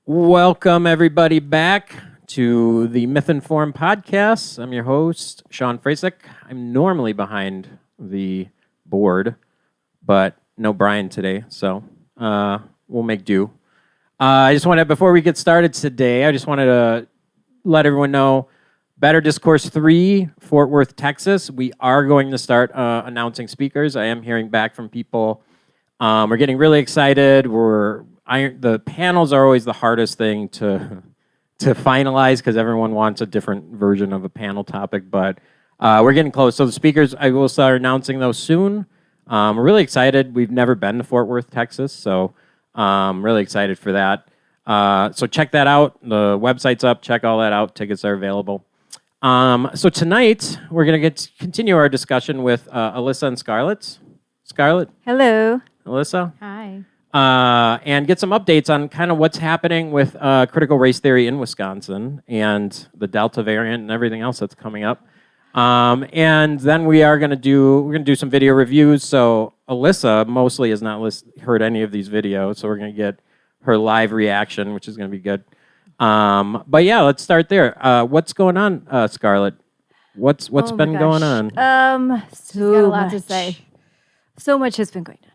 Welcome, everybody, back to the Myth Informed podcast. I'm your host, Sean Frasick. I'm normally behind the board, but no Brian today, so we'll make do. Before we get started today, I just wanted to let everyone know, Better Discourse 3, Fort Worth, Texas. We are going to start announcing speakers. I am hearing back from people. We're getting really excited. The panels are always the hardest thing to finalize because everyone wants a different version of a panel topic, but we're getting close. So the speakers, I will start announcing those soon. We're really excited. We've never been to Fort Worth, Texas, so really excited for that. So check that out. The website's up. Check all that out. Tickets are available. So tonight, we're going to continue our discussion with Alyssa and Scarlett. Scarlett? Hello. Alyssa? Hi. And get some updates on kind of what's happening with critical race theory in Wisconsin and the Delta variant and everything else that's coming up. And then we're going to do some video reviews. So Alyssa mostly has not heard any of these videos, so we're going to get her live reaction, which is going to be good. But yeah, let's start there. What's going on, Scarlett? What's been going on? She's got a lot to say. So much has been going on.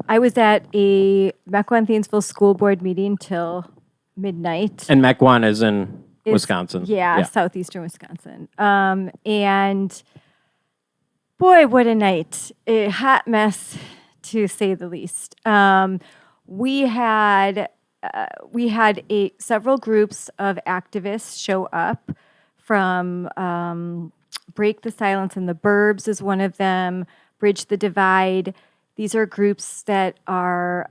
I was at a Mequon-Thiensville school board meeting till midnight. And Mequon is in Wisconsin. Yeah, southeastern Wisconsin. And boy, what a night. A hot mess, to say the least. We had several groups of activists show up from Break the Silence and the Burbs is one of them, Bridge the Divide. These are groups that are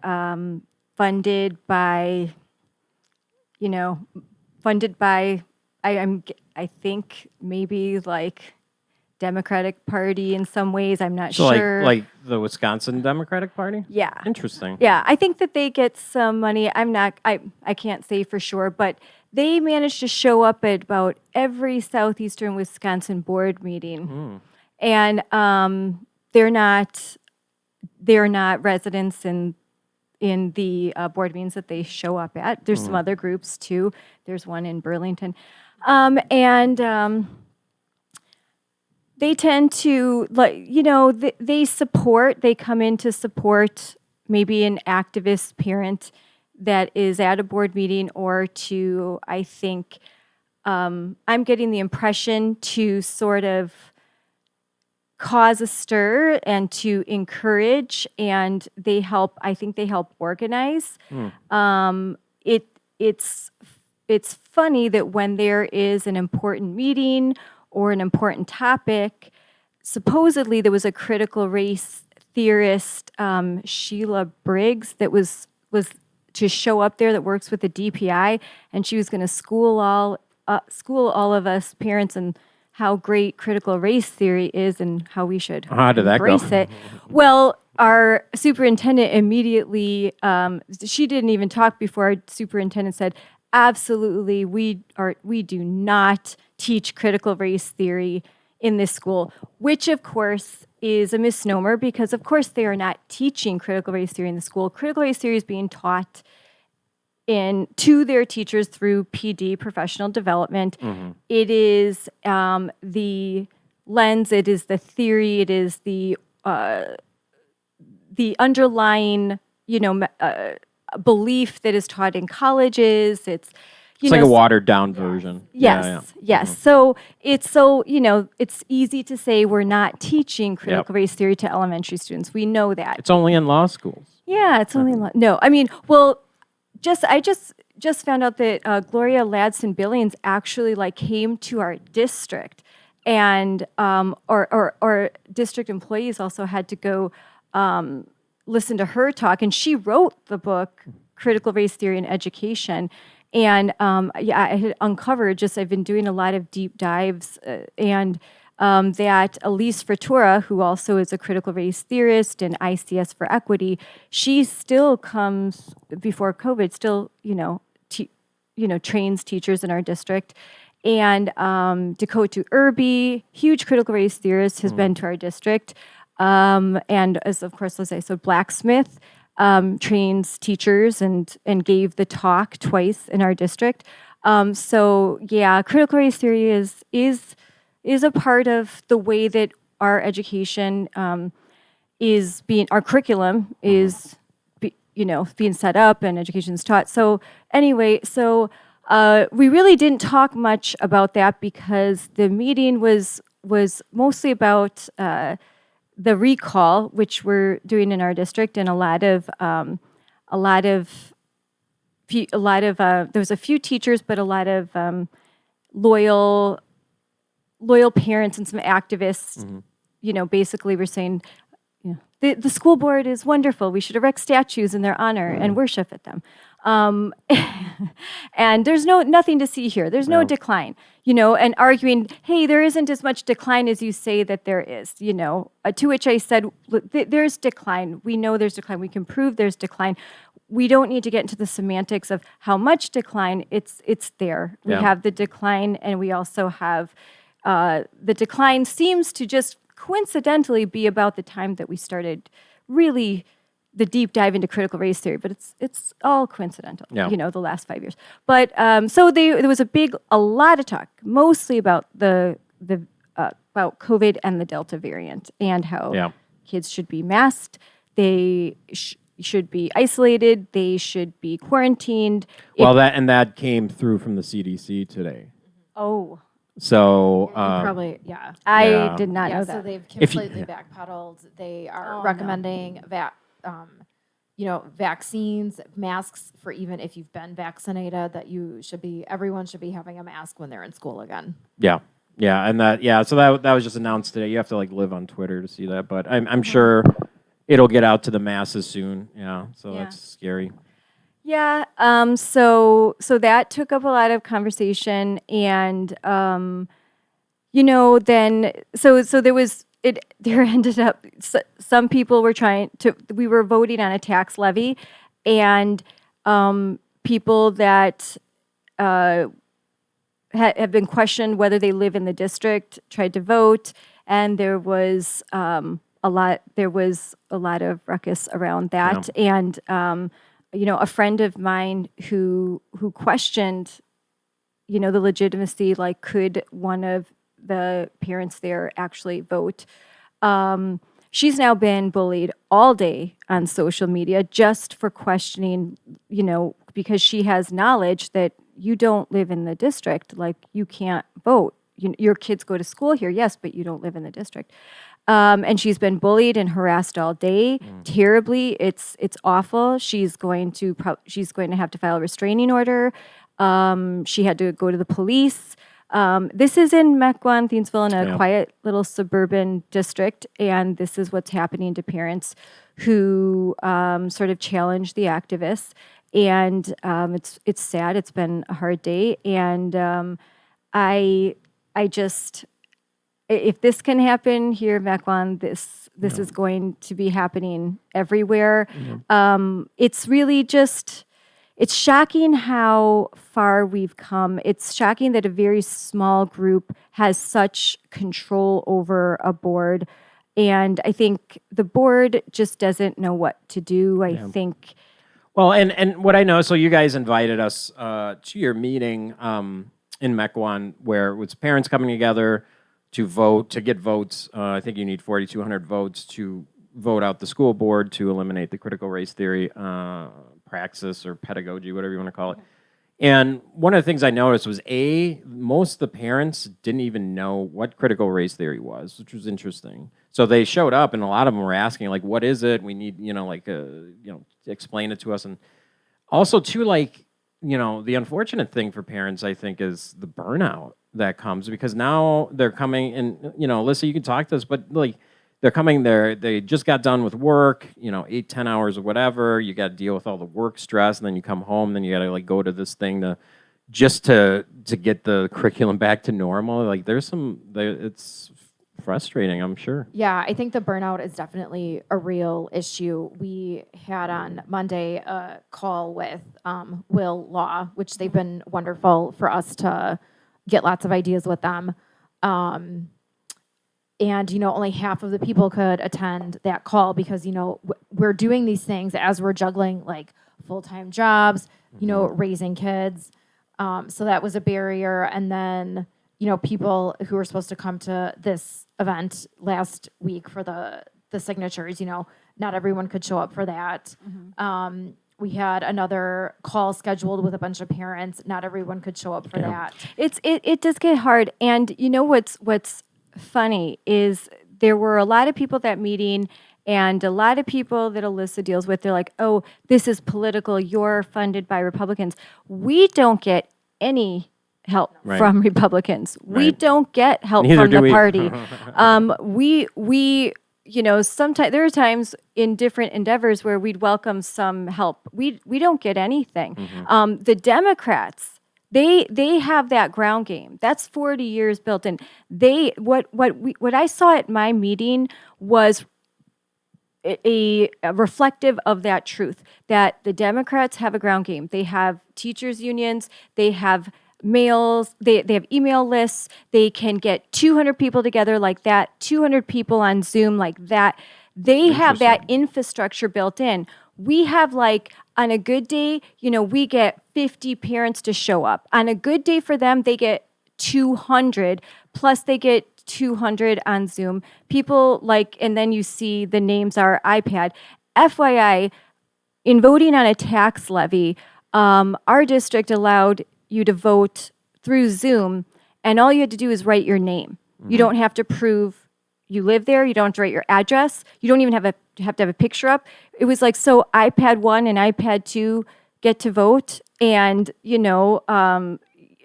funded by, I think maybe like Democratic Party in some ways. I'm not sure. Like the Wisconsin Democratic Party? Yeah. Interesting. Yeah, I think that they get some money. I can't say for sure, but they managed to show up at about every southeastern Wisconsin board meeting. And they're not residents in the board meetings that they show up at. There's some other groups too. There's one in Burlington. They tend to, they come in to support maybe an activist parent that is at a board meeting, or to, I think, I'm getting the impression to sort of cause a stir and to encourage, and I think they help organize. It's funny that when there is an important meeting or an important topic, supposedly there was a critical race theorist, Sheila Briggs, that was to show up there, that works with the DPI, and she was going to school all of us parents and how great critical race theory is and how we should embrace it. Well, our superintendent immediately, she didn't even talk before our superintendent said, absolutely, we do not teach critical race theory in this school, which of course is a misnomer, because of course they are not teaching critical race theory in the school. Critical race theory is being taught to their teachers through PD, professional development. It is the lens, it is the theory, it is the underlying, belief that is taught in colleges. It's like a watered down version. Yes. So it's easy to say we're not teaching critical race theory to elementary students. We know that. It's only in law schools. Yeah, it's only in law. No, I just found out that Gloria Ladson Billings actually came to our district, and our district employees also had to go listen to her talk, and she wrote the book Critical Race Theory in Education. And I had uncovered, I've been doing a lot of deep dives, and that Elise Frattura, who also is a critical race theorist and ICS for Equity, she still comes, before COVID, still, trains teachers in our district. And Dakota Irby, huge critical race theorist, has been to our district. And as I said, Blacksmith. trains teachers and gave the talk twice in our district. So yeah, critical race theory is a part of the way that our education is being, our curriculum is being set up and education is taught. So anyway, we really didn't talk much about that because the meeting was mostly about the recall, which we're doing in our district, and a lot of there was a few teachers, but a lot of loyal parents and some activists, basically were saying, the school board is wonderful. We should erect statues in their honor and worship at them. And there's nothing to see here. There's no decline, and arguing, hey, there isn't as much decline as you say that there is, to which I said, there's decline. We know there's decline. We can prove there's decline. We don't need to get into the semantics of how much decline. It's there. We have the decline, and we also have the decline seems to just coincidentally be about the time that we started really the deep dive into critical race theory, but it's all coincidental, the last 5 years. But so there was a lot of talk, mostly about about COVID and the Delta variant and how kids should be masked, they should be isolated, they should be quarantined. Well, that came through from the CDC today. Oh. So probably, I did not know that. So they've completely backpedaled. They are recommending vaccines, masks for even if you've been vaccinated. That everyone should be having a mask when they're in school again. Yeah, and so that was just announced today. You have to live on Twitter to see that, but I'm sure it'll get out to the masses soon. Yeah, so that's scary. Yeah, so that took up a lot of conversation, and then so there ended up some people were we were voting on a tax levy, and people that have been questioned whether they live in the district tried to vote, and there was a lot of ruckus around that, and a friend of mine who questioned, the legitimacy, could one of the parents there actually vote? She's now been bullied all day on social media just for questioning, because she has knowledge that you don't live in the district, you can't vote. Your kids go to school here, yes, but you don't live in the district. And she's been bullied and harassed all day, terribly. It's awful. She's going to have to file a restraining order. She had to go to the police. This is in Mequon, Thiensville, in a quiet little suburban district, and this is what's happening to parents who sort of challenge the activists. And it's sad. It's been a hard day, and I just. If this can happen here in Mequon, this is going to be happening everywhere. It's really it's shocking how far we've come. It's shocking that a very small group has such control over a board. And I think the board just doesn't know what to do. I think. Well, and what I know, so you guys invited us to your meeting in Mequon where it was parents coming together to get votes. I think you need 4,200 votes to vote out the school board to eliminate the critical race theory praxis or pedagogy, whatever you want to call it. And one of the things I noticed was most of the parents didn't even know what critical race theory was, which was interesting. So they showed up, and a lot of them were asking, what is it? We need, explain it to us. And also, too, the unfortunate thing for parents, I think, is the burnout that comes, because now they're coming, and Alyssa, you can talk to us, but they're coming there, they just got done with work, 8-10 hours or whatever, you got to deal with all the work stress, and then you come home, then you got to go to this thing to get the curriculum back to normal. It's frustrating, I'm sure. Yeah, I think the burnout is definitely a real issue. We had on Monday a call with Will Law, which they've been wonderful for us to get lots of ideas with them. and, only half of the people could attend that call because, we're doing these things as we're juggling like full-time jobs, raising kids. So that was a barrier. And then, people who were supposed to come to this event last week for the signatures, not everyone could show up for that. We had another call scheduled with a bunch of parents. Not everyone could show up for that. It does get hard. And what's funny is there were a lot of people at that meeting, and a lot of people that Alyssa deals with, they're like, oh, this is political. You're funded by Republicans. We don't get any help from Republicans. We don't get help Neither from do the we. party. We sometimes there are times in different endeavors where we'd welcome some help. We don't get anything. The Democrats, they have that ground game. That's 40 years built in. What I saw at my meeting was a reflective of that truth, that the Democrats have a ground game. They have teachers unions, they have mails, they have email lists, they can get 200 people together like that, 200 people on Zoom like that. They have that infrastructure built in. We have like, on a good day, we get 50 parents to show up. On a good day for them, they get 200, plus they get 200 on Zoom. People and then you see the names are iPad. FYI, in voting on a tax levy, our district allowed you to vote through Zoom, and all you had to do is write your name. You don't have to prove you live there. You don't have to write your address. You don't even have to have a picture up. It was like, so iPad 1 and iPad 2 get to vote, and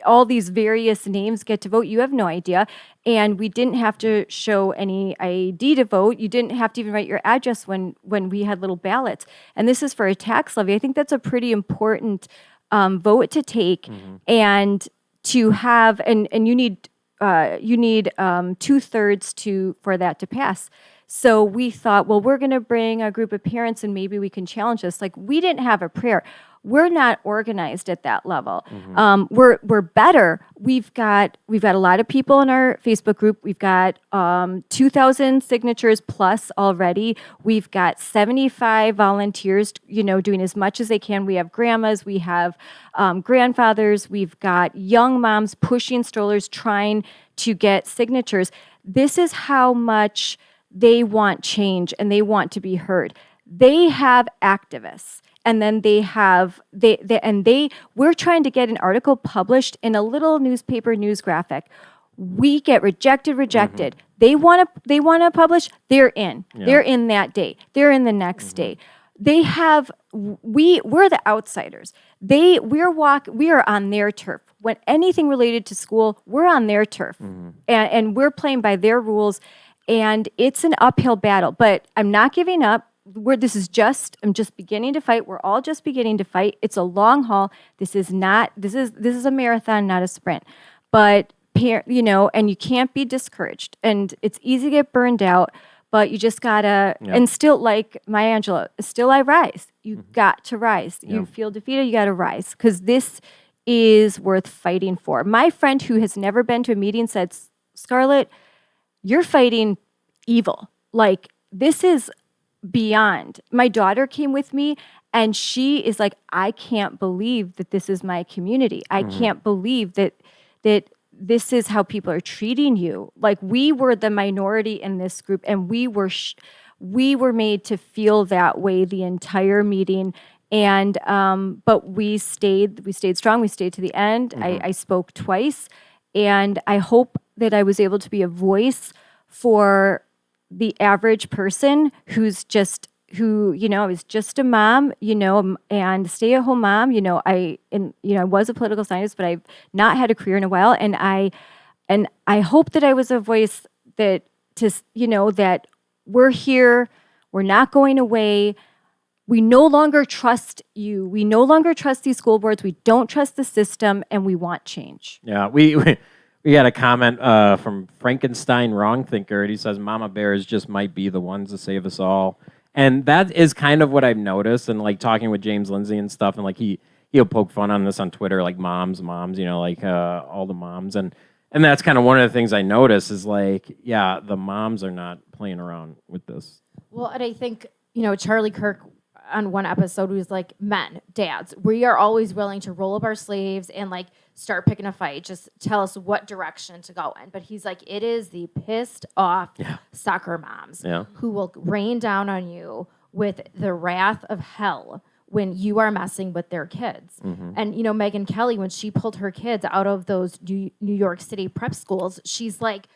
all these various names get to vote. You have no idea. And we didn't have to show any ID to vote. You didn't have to even write your address when we had little ballots. And this is for a tax levy. I think that's a pretty important vote to take, and to have, and you need 2/3 for that to pass. So we thought, well, we're going to bring a group of parents and maybe we can challenge this. Like, we didn't have a prayer. We're not organized at that level. We're better. We've got a lot of people in our Facebook group. We've got 2,000 signatures plus already. We've got 75 volunteers, doing as much as they can. We have grandmas. We have grandfathers. We've got young moms pushing strollers, trying to get signatures. This is how much they want change and they want to be heard. They have activists. And then we're trying to get an article published in a little newspaper news graphic. We get rejected. They want to publish. They're in. Yeah. They're in that day. They're in the next day. They have. We're the outsiders. We are on their turf. When anything related to school, we're on their turf, and we're playing by their rules. And it's an uphill battle. But I'm not giving up. I'm just beginning to fight. We're all just beginning to fight. It's a long haul. This is a marathon, not a sprint. But and you can't be discouraged. And it's easy to get burned out, but you just gotta, and still, like Maya Angelou, still I rise. You've got to rise. You feel defeated, you gotta rise. Because this is worth fighting for. My friend who has never been to a meeting said, Scarlett, you're fighting evil. Like, this is beyond. My daughter came with me and she is like, I can't believe that this is my community. I can't believe that this is how people are treating you. Like, we were the minority in this group, and we were made to feel that way the entire meeting. And but we stayed strong. We stayed to the end. I spoke twice, and I hope that I was able to be a voice for the average person who was just a mom, and stay-at-home mom. I was a political scientist, but I've not had a career in a while, and I hope that I was a voice that we're here, we're not going away. We no longer trust you. We no longer trust these school boards. We don't trust the system, and we want change. Yeah, we got a comment from Frankenstein Wrong Thinker, and he says, Mama Bears just might be the ones to save us all. And that is kind of what I've noticed, and like talking with James Lindsay and stuff, and like he'll poke fun on this on Twitter, like moms, all the moms. And And that's kind of one of the things I notice is like, yeah, the moms are not playing around with this. Well, and I think, Charlie Kirk on one episode was like, men, dads, we are always willing to roll up our sleeves and like start picking a fight. Just tell us what direction to go in. But he's like, it is the pissed off soccer moms who will rain down on you with the wrath of hell when you are messing with their kids. And, Megyn Kelly, when she pulled her kids out of those New York City prep schools, she's like,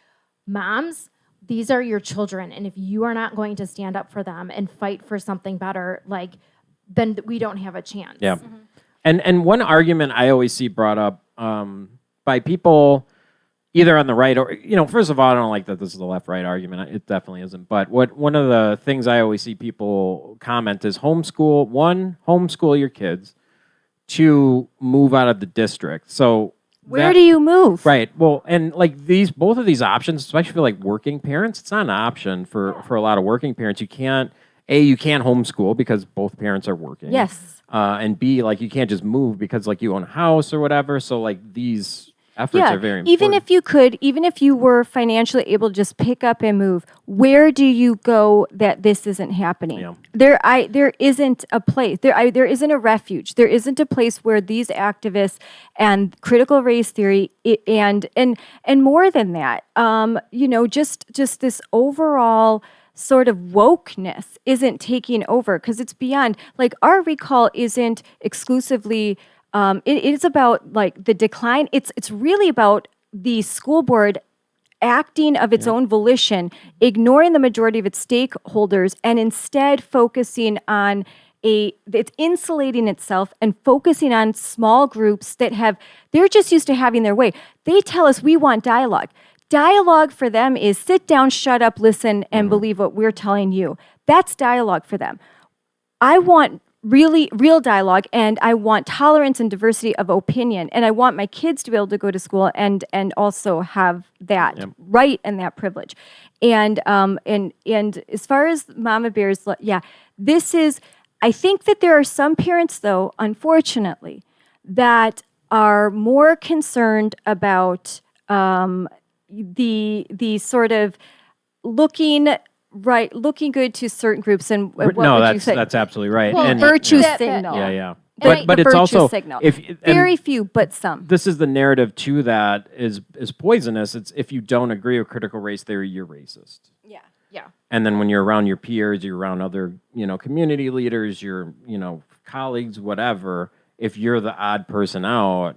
moms, these are your children. And if you are not going to stand up for them and fight for something better, like, then we don't have a chance. Yeah. And one argument I always see brought up by people either on the right or, first of all, I don't like that this is the left-right argument. It definitely isn't. But one of the things I always see people comment is homeschool. One, homeschool your kids. Two, move out of the district. So where do you move? Right. Well, and like both of these options, especially for like working parents, it's not an option for a lot of working parents. You can't homeschool because both parents are working. Yes. And B, like you can't just move because like you own a house or whatever. So like these efforts are very important. Even if you were financially able to just pick up and move, where do you go that this isn't happening? Yeah. There isn't a place. There isn't a refuge. There isn't a place where these activists and critical race theory and more than that, just this overall sort of wokeness isn't taking over because it's beyond, like, our recall isn't exclusively it is about like the decline. It's really about the school board acting of its own volition, ignoring the majority of its stakeholders, and instead focusing on it's insulating itself and focusing on small groups they're just used to having their way. They tell us we want dialogue. Dialogue for them is sit down, shut up, listen, and believe what we're telling you. That's dialogue for them. I want real dialogue, and I want tolerance and diversity of opinion, and I want my kids to be able to go to school and also have that right and that privilege. And as far as Mama Bears, this is. I think that there are some parents, though, unfortunately, that are more concerned about the sort of looking good to certain groups, and what would you say? That's absolutely right. Well, and virtue signal. Yeah. But it's also signal. Very few, but some. This is the narrative too that is poisonous. It's if you don't agree with critical race theory, you're racist. Yeah. And then when you're around your peers, you're around other community leaders, your colleagues, whatever. If you're the odd person out,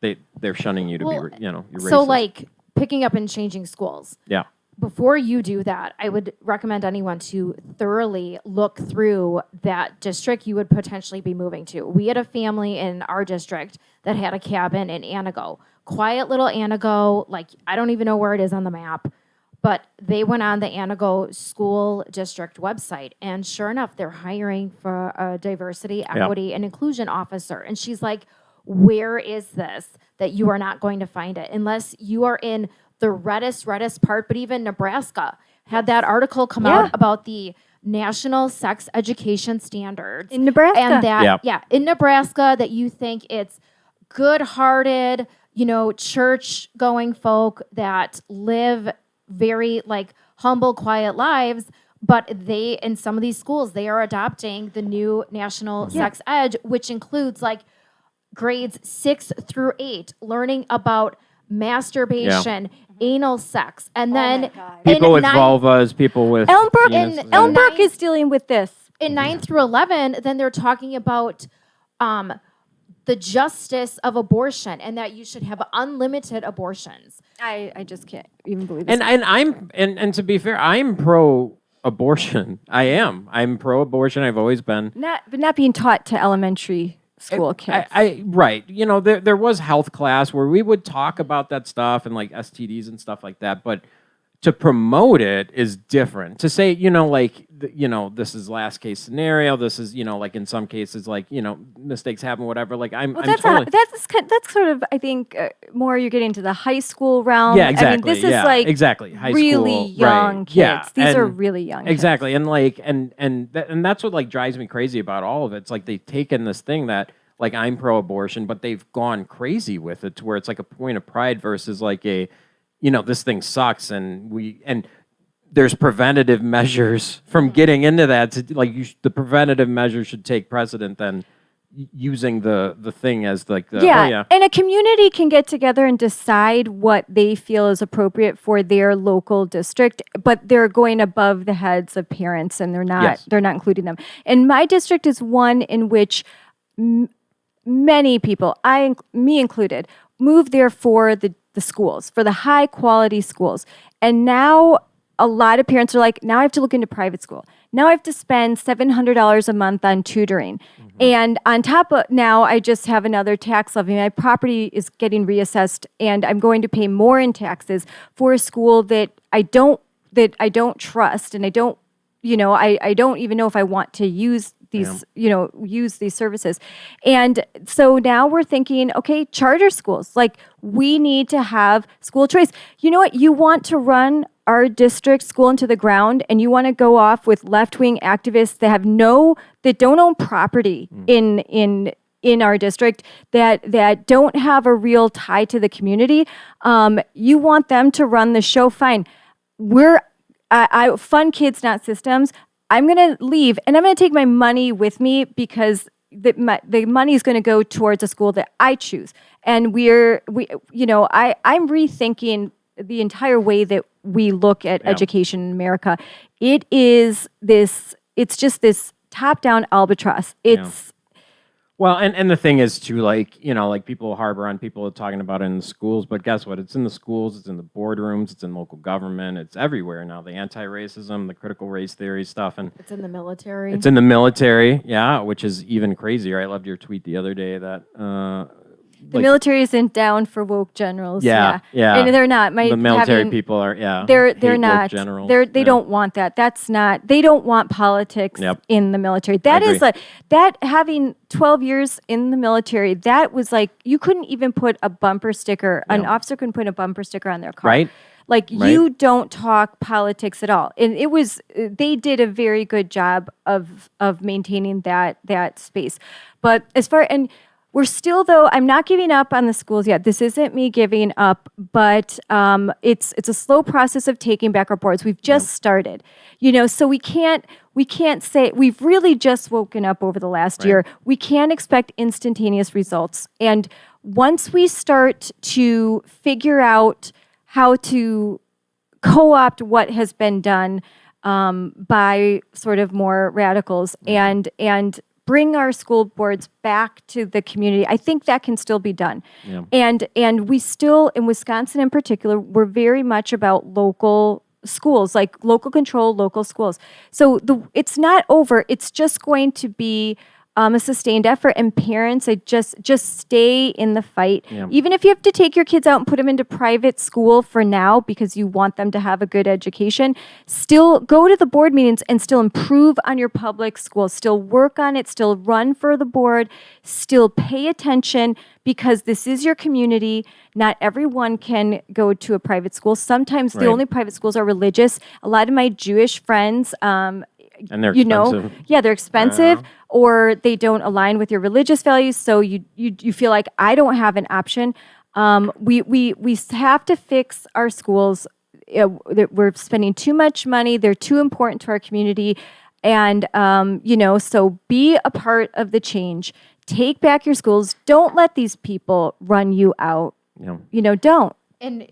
they're shunning you to be you're racist. So like picking up and changing schools. Yeah. Before you do that, I would recommend anyone to thoroughly look through that district you would potentially be moving to. We had a family in our district that had a cabin in Anago. Quiet little Anago, like I don't even know where it is on the map, but they went on the Anago School District website, and sure enough, they're hiring for a diversity, equity, and inclusion officer. And she's like, where is this that you are not going to find it unless you are in the reddest part, but even Nebraska had that article come out about the national sex education standards. In Nebraska. And that, in Nebraska, that you think it's good-hearted, church-going folk that live very, like, humble, quiet lives, but in some of these schools, they are adopting the new national sex ed, which includes, like, grades 6 through 8, learning about masturbation, anal sex, and then people with vulvas, people with Elmbrook is dealing with this. In 9 through 11, then they're talking about the justice of abortion and that you should have unlimited abortions. I just can't even believe this. And to be fair, I'm pro-abortion. I'm pro-abortion. I've always been. Not being taught to elementary school kids. Right. There was health class where we would talk about that stuff and like STDs and stuff like that, but to promote it is different. To say, this is last case scenario. This is, like in some cases, like, mistakes happen, whatever. Like that's sort of, I think, more you're getting to the high school realm. Yeah, exactly. I mean, this is like exactly high really school, young right. kids. Yeah. These are really young exactly. kids. And like, and that's what like drives me crazy about all of it. It's like they've taken this thing that like I'm pro-abortion, but they've gone crazy with it to where it's like a point of pride versus like a, this thing sucks, and there's preventative measures from getting into that. To, like the preventative measures should take precedent than using the thing as like the And a community can get together and decide what they feel is appropriate for their local district, but they're going above the heads of parents and they're not including them. And my district is one in which many people, me included, moved there for the schools, for the high quality schools. And now a lot of parents are like, now I have to look into private school. Now I have to spend $700 a month on tutoring. And on top of now, I just have another tax levy. My property is getting reassessed and I'm going to pay more in taxes for a school that I don't trust. And I don't even know if I want to use these, use these services. And so now we're thinking, okay, charter schools, like we need to have school choice. You know what? You want to run our district school into the ground and you want to go off with left-wing activists that don't own property in our district, that don't have a real tie to the community. You want them to run the show. Fine. I fun kids, not systems. I'm going to leave and I'm going to take my money with me because the money is going to go towards a school that I choose. And I'm rethinking the entire way that we look at education in America. It's just this top-down albatross. Well, and the thing is too, like people harbor on people talking about it in the schools, but guess what? It's in the schools, it's in the boardrooms, it's in local government, it's everywhere now. The anti-racism, the critical race theory stuff, and it's in the military. It's in the military, which is even crazier. I loved your tweet the other day that the military isn't down for woke generals. Yeah. And they're not. The military people are. They're not. They don't want that. That's not. They don't want politics in the military. That is that having 12 years in the military. That was like you couldn't even put a bumper sticker. An officer couldn't put a bumper sticker on their car. Right. Like you don't talk politics at all. And they did a very good job of maintaining that space. But as far we're still, though, I'm not giving up on the schools yet. This isn't me giving up, but it's a slow process of taking back our boards. We've just started, so we can't say we've really just woken up over the last year. We can't expect instantaneous results. And once we start to figure out how to co-opt what has been done by sort of more radicals and bring our school boards back to the community, I think that can still be done. Yeah. And we still, in Wisconsin in particular, we're very much about local schools, like local control, local schools. So it's not over. It's just going to be a sustained effort. And parents, just stay in the fight. Yeah. Even if you have to take your kids out and put them into private school for now because you want them to have a good education, still go to the board meetings and still improve on your public schools. Still work on it. Still run for the board. Still pay attention because this is your community. Not everyone can go to a private school. Sometimes the only private schools are religious. A lot of my Jewish friends, and they're expensive. They're expensive, or they don't align with your religious values. So you feel like I don't have an option. We have to fix our schools. We're spending too much money. They're too important to our community, and so be a part of the change. Take back your schools. Don't let these people run you out. Yeah. Don't. And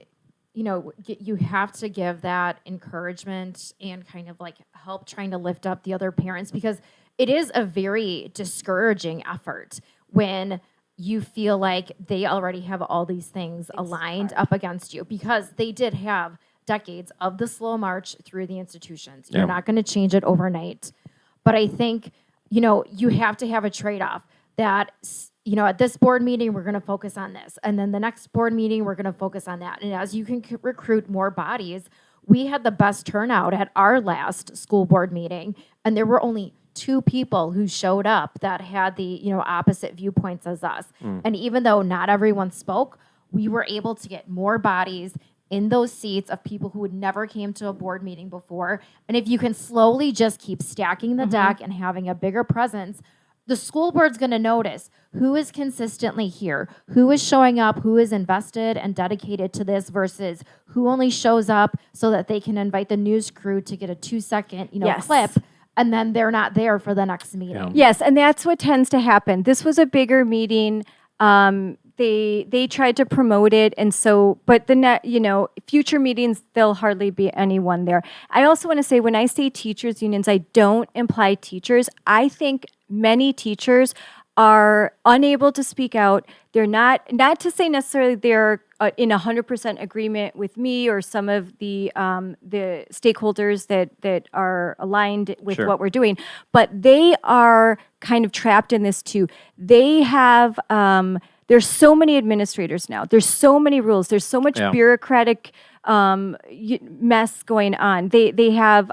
you have to give that encouragement and kind of like help trying to lift up the other parents, because it is a very discouraging effort when you feel like they already have all these things aligned up against you, because they did have decades of the slow march through the institutions. You're not going to change it overnight. But I think, you have to have a trade-off that, at this board meeting, we're going to focus on this. And then the next board meeting, we're going to focus on that. And as you can recruit more bodies, we had the best turnout at our last school board meeting. And there were only 2 people who showed up that had the, opposite viewpoints as us. And even though not everyone spoke, we were able to get more bodies in those seats of people who had never came to a board meeting before. And if you can slowly just keep stacking the deck and having a bigger presence, The school board's going to notice who is consistently here, who is showing up, who is invested and dedicated to this versus who only shows up so that they can invite the news crew to get a 2-second, Yes. clip, and then they're not there for the next meeting. Yeah. Yes, and that's what tends to happen. This was a bigger meeting. They tried to promote it, and so, but future meetings, there'll hardly be anyone there. I also want to say, when I say teachers unions, I don't imply teachers. I think many teachers are unable to speak out. They're not to say necessarily they're in 100% agreement with me or some of the stakeholders that are aligned with Sure. what we're doing, but they are kind of trapped in this too. They have there's so many administrators now. There's so many rules. There's so much Yeah. bureaucratic mess going on. They have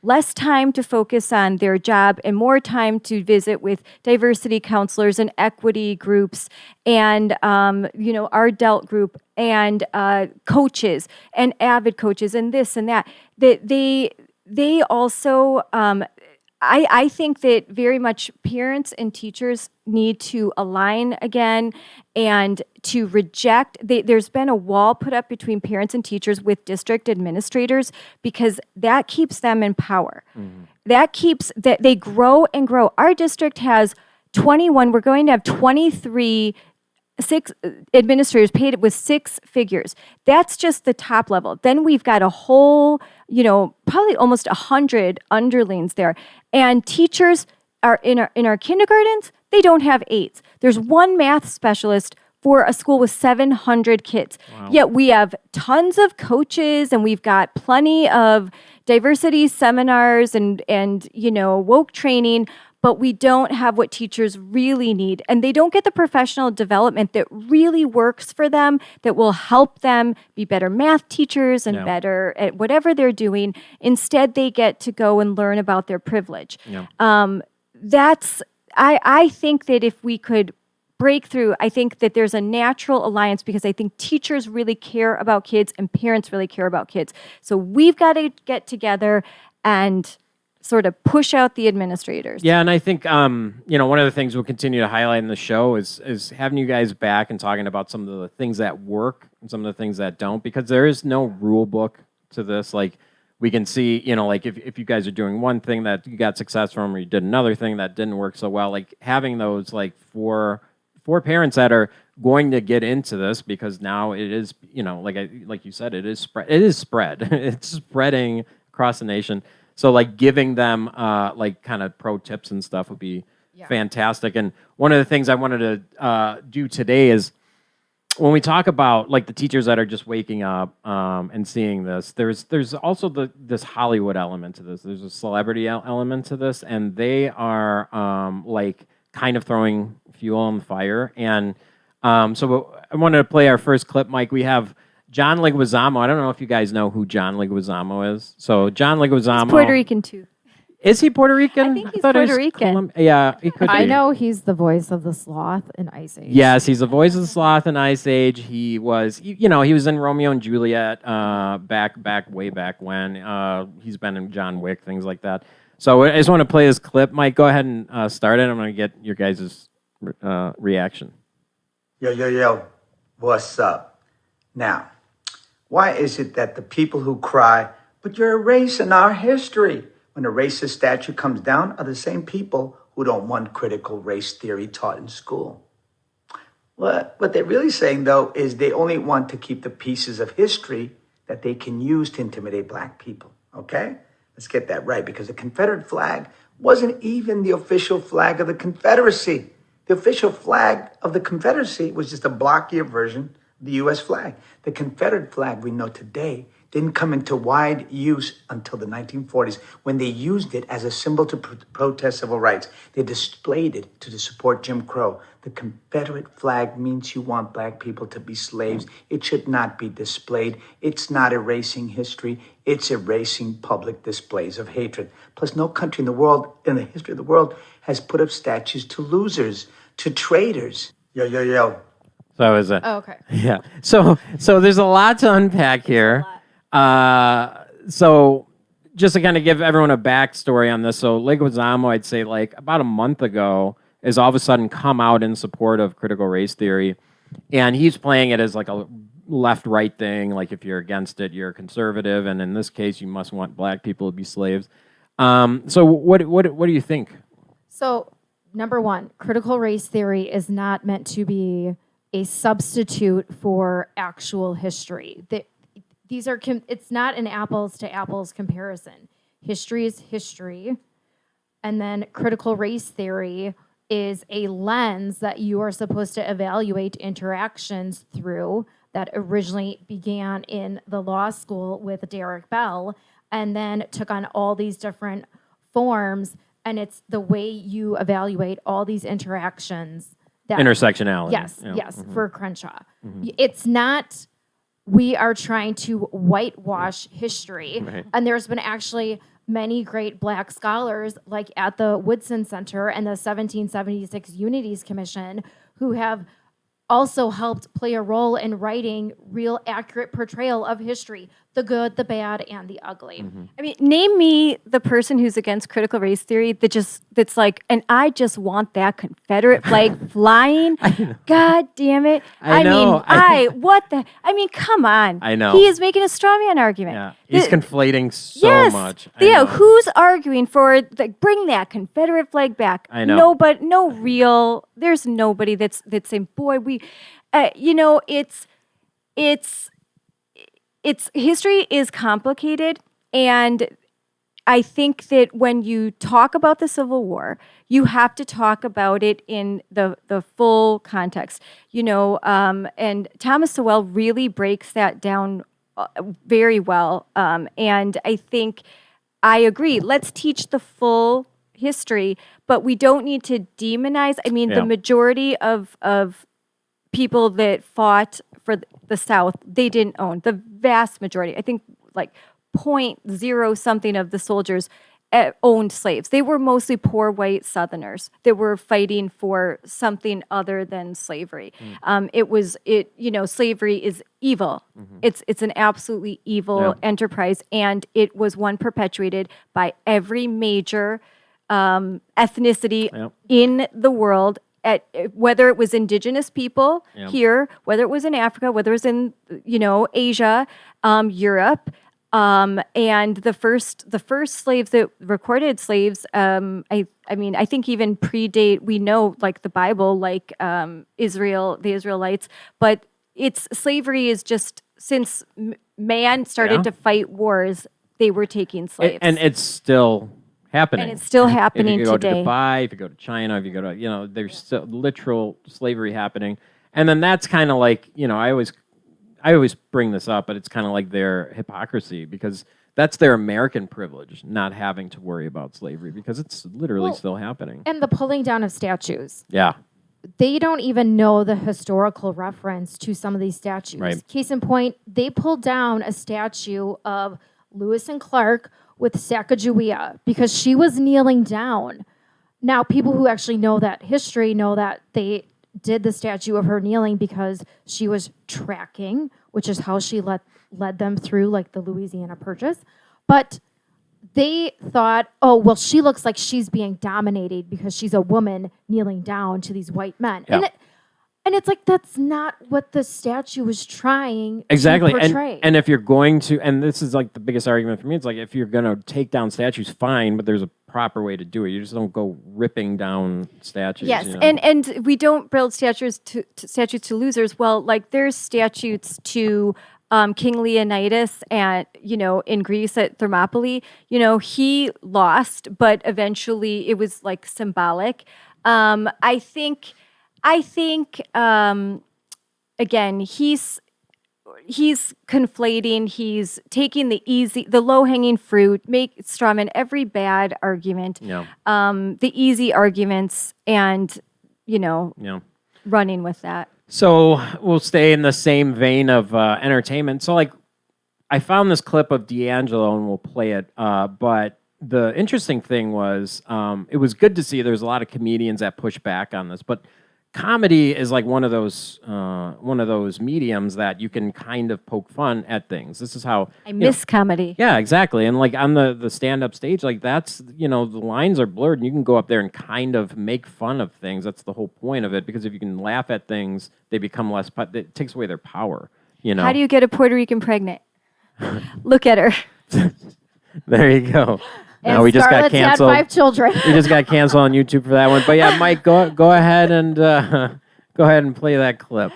less time to focus on their job and more time to visit with diversity counselors and equity groups and our DELT group and coaches and avid coaches and this and that. They also I think that very much parents and teachers need to align again and to reject. There's been a wall put up between parents and teachers with district administrators because that keeps them in power. Mm-hmm. That keeps that they grow and grow. Our district has 21. We're going to have 23. 6 administrators paid with 6 figures. That's just the top level. Then we've got a whole, probably almost 100 underlings there. And teachers are in our kindergartens, they don't have aides. There's one math specialist for a school with 700 kids. Wow. Yet we have tons of coaches and we've got plenty of diversity seminars and woke training, but we don't have what teachers really need. And they don't get the professional development that really works for them, that will help them be better math teachers and better at whatever they're doing. Instead, they get to go and learn about their privilege. Yeah. I think that if we could break through, I think that there's a natural alliance because I think teachers really care about kids and parents really care about kids. So we've got to get together and sort of push out the administrators. Yeah, and I think one of the things we'll continue to highlight in the show is having you guys back and talking about some of the things that work and some of the things that don't, because there is no rule book to this. Like we can see, like if you guys are doing one thing that you got success from, or you did another thing that didn't work so well, like having those like for parents that are going to get into this, because now it is, like you said, it is spread. It's spreading across the nation. So like giving them like kind of pro tips and stuff would be fantastic. And one of the things I wanted to do today is when we talk about like the teachers that are just waking up and seeing this, there's also this Hollywood element to this. There's a celebrity element to this, and they are like kind of throwing fuel on the fire. And so I wanted to play our first clip, Mike. We have John Leguizamo. I don't know if you guys know who John Leguizamo is. So John Leguizamo. He's Puerto Rican too. Is he Puerto Rican? I think he's Puerto Rican. Yeah, he could be. I know he's the voice of the sloth in Ice Age. Yes, he's the voice of the sloth in Ice Age. He was, he was in Romeo and Juliet way back when. He's been in John Wick, things like that. So I just want to play this clip. Mike, go ahead and start it. I'm going to get your guys' reaction. Yo, what's up? Now, why is it that the people who cry, but you're erasing our history, when a racist statue comes down, are the same people who don't want critical race theory taught in school? What they're really saying, though, is they only want to keep the pieces of history that they can use to intimidate black people, okay? Let's get that right, because the Confederate flag wasn't even the official flag of the Confederacy. The official flag of the Confederacy was just a blockier version of the U.S. flag. The Confederate flag we know today didn't come into wide use until the 1940s, when they used it as a symbol to protest civil rights. They displayed it to support Jim Crow. The Confederate flag means you want black people to be slaves. It should not be displayed. It's not erasing history. It's erasing public displays of hatred. Plus, no country in the world, in the history of the world, has put up statues to losers, to traitors. Yo. So is it? Oh, okay. Yeah. So there's a lot to unpack here. So just to kind of give everyone a backstory on this. So Leguizamo, I'd say like about a month ago, is all of a sudden come out in support of critical race theory, and he's playing it as like a left-right thing. Like if you're against it, you're a conservative, and in this case, you must want black people to be slaves. So what do you think? So, number one, critical race theory is not meant to be a substitute for actual history. These are it's not an apples to apples comparison. History is history, and then critical race theory is a lens that you are supposed to evaluate interactions through that originally began in the law school with Derek Bell and then took on all these different forms, and it's the way you evaluate all these interactions. That, Intersectionality. Yes, for Crenshaw. It's not, we are trying to whitewash history. Right. And there's been actually many great black scholars, like at the Woodson Center and the 1776 Unities Commission, who have also helped play a role in writing real accurate portrayal of history, the good, the bad, and the ugly. I mean, name me the person who's against critical race theory that's like, and I just want that Confederate flag flying. God damn it. I know. I mean, come on. I know. He is making a straw man argument. Yeah, he's conflating so yes. much. Yeah, who's arguing for bring that Confederate flag back? I know. There's nobody that's saying, boy, it's history is complicated, and I think that when you talk about the Civil War, you have to talk about it in the full context, and Thomas Sowell really breaks that down very well, and I think I agree. Let's teach the full history, but we don't need to demonize. I mean, the majority of people that fought for the South, they didn't own. The vast majority, I think like 0.0 something of the soldiers owned slaves. They were mostly poor white Southerners that were fighting for something other than slavery. Slavery is evil. It's an absolutely evil enterprise, and it was one perpetuated by every major ethnicity in the world. Whether it was indigenous people here, whether it was in Africa, whether it was in Asia, Europe, and the first slaves that recorded slaves, I think even predate, we know, like the Bible, like Israel, the Israelites, but slavery is just since man started to fight wars, they were taking slaves, and it's still happening. And it's still happening if you go today. to Dubai, if you go to China, if you go to, there's still literal slavery happening. And then that's kind of like, I always bring this up, but it's kind of like their hypocrisy, because that's their American privilege, not having to worry about slavery, because it's literally still happening. And the pulling down of statues. Yeah. They don't even know the historical reference to some of these statues. Right. Case in point, they pulled down a statue of Lewis and Clark with Sacagawea because she was kneeling down. Now, people who actually know that history know that they did the statue of her kneeling because she was tracking, which is how she led them through like the Louisiana Purchase. But they thought, oh, well, she looks like she's being dominated because she's a woman kneeling down to these white men. Yeah. And it's like, that's not what the statue was trying exactly. to portray. And if you're going to, and this is like the biggest argument for me, it's like if you're going to take down statues, fine, but there's a proper way to do it. You just don't go ripping down statues. Yes, and we don't build statues to losers. Well, like there's statutes to King Leonidas in Greece at Thermopylae. He lost, but eventually it was like symbolic. I think again, he's conflating, he's taking the low-hanging fruit, make strawman every bad argument, the easy arguments, and, running with that. So we'll stay in the same vein of entertainment. So, like, I found this clip of D'Angelo, and we'll play it, but the interesting thing was it was good to see there's a lot of comedians that push back on this, but comedy is like one of those mediums that you can kind of poke fun at things. This is how I miss comedy. Yeah, exactly. And like on the stand-up stage, like that's, the lines are blurred and you can go up there and kind of make fun of things. That's the whole point of it, because if you can laugh at things, they become less, it takes away their power, How do you get a Puerto Rican pregnant? Look at her. There you go. And Now we just got Scarlett's had canceled. 5 children. We just got canceled on YouTube for that one. But yeah, Mike, go ahead and play that clip.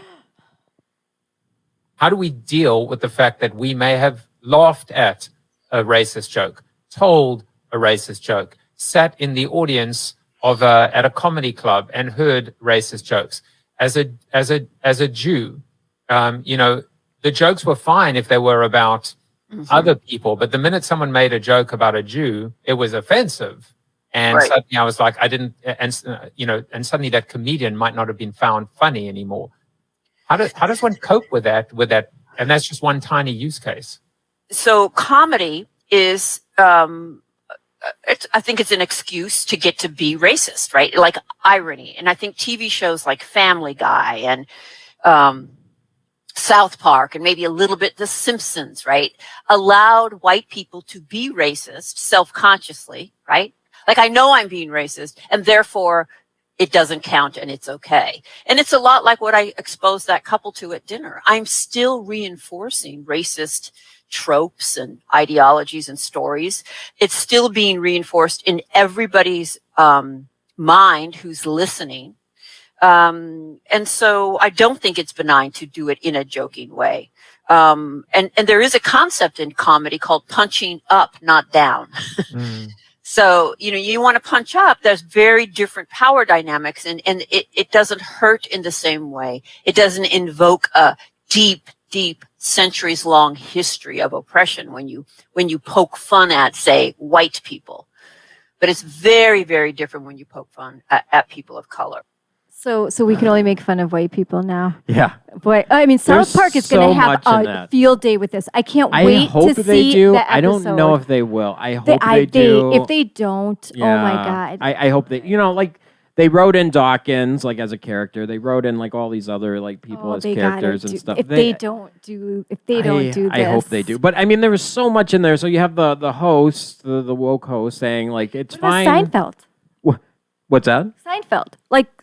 How do we deal with the fact that we may have laughed at a racist joke, told a racist joke, sat in the audience at a comedy club and heard racist jokes? As a Jew, the jokes were fine if they were about other people, but the minute someone made a joke about a Jew, it was offensive. And suddenly I was like, and suddenly that comedian might not have been found funny anymore. How does one cope with that? And that's just one tiny use case. So comedy is, I think it's an excuse to get to be racist, right? Like irony. And I think TV shows like Family Guy and, South Park and maybe a little bit The Simpsons, right, allowed white people to be racist self-consciously, right? Like, I know I'm being racist and therefore it doesn't count and it's okay. And it's a lot like what I exposed that couple to at dinner. I'm still reinforcing racist tropes and ideologies and stories. It's still being reinforced in everybody's mind who's listening. And so I don't think it's benign to do it in a joking way. And there is a concept in comedy called punching up, not down. So, you want to punch up. There's very different power dynamics and it doesn't hurt in the same way. It doesn't invoke a deep centuries long history of oppression when you poke fun at, say, white people. But it's very, very different when you poke fun at people of color. So we can only make fun of white people now. Yeah. Boy, I mean, South There's Park is so going to have much in a that. field day with this. I can't I wait hope to they see do. the episode. I don't know if they will. I hope they do. If they don't, oh my God. I hope they, like they wrote in Dawkins, like as a character. They wrote in like all these other like people as characters and stuff. If they don't do this. I hope they do. But I mean, there was so much in there. So you have the host, the woke host saying like, it's fine. Seinfeld. What's that? Seinfeld.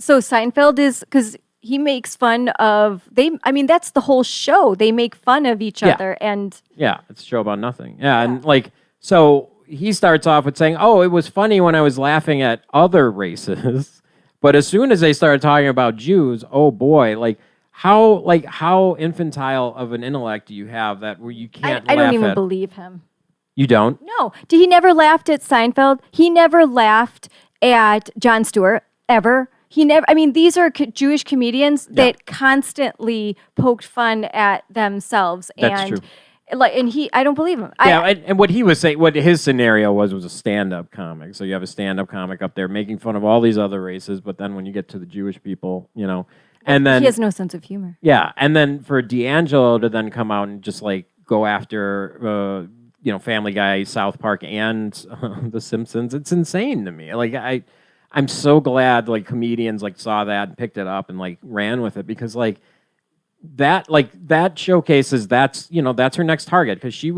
So Seinfeld is, because he makes fun of, that's the whole show. They make fun of each other and. Yeah, it's a show about nothing. Yeah, and like, so he starts off with saying, oh, it was funny when I was laughing at other races. But as soon as they started talking about Jews, oh boy, how infantile of an intellect do you have that where you can't laugh I don't even at? believe him. You don't? No. He never laughed at Seinfeld. He never laughed at Jon Stewart, ever. These are Jewish comedians that constantly poked fun at themselves. That's true. I don't believe him. And what he was saying, what his scenario was a stand-up comic. So you have a stand-up comic up there making fun of all these other races, but then when you get to the Jewish people, and then he has no sense of humor. Yeah, and then for D'Angelo to then come out and just like go after Family Guy, South Park, and The Simpsons. It's insane to me. Like I'm so glad like comedians like saw that and picked it up and like ran with it, because that showcases that's her next target, because she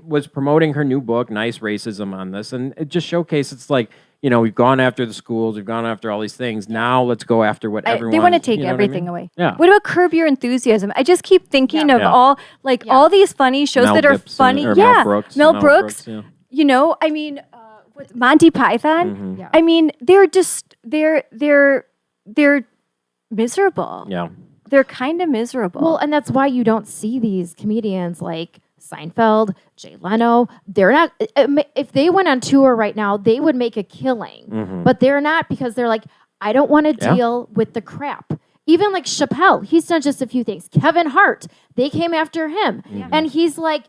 was promoting her new book, Nice Racism, on this, and it just showcases like we've gone after the schools, we've gone after all these things. Now let's go after what everyone. They want to take everything away. Yeah. What about Curb Your Enthusiasm? I just keep thinking of all these funny shows Mel that are Gibson, funny. or Yeah, Mel Brooks. Yeah. With Monty Python. Mm-hmm. Yeah. They're just they're miserable. Yeah. They're kind of miserable. Well, and that's why you don't see these comedians like Seinfeld, Jay Leno. They're not. If they went on tour right now, they would make a killing. Mm-hmm. But they're not, because they're like, I don't want to deal with the crap. Even like Chappelle, he's done just a few things. Kevin Hart, they came after him. Mm-hmm. And he's like,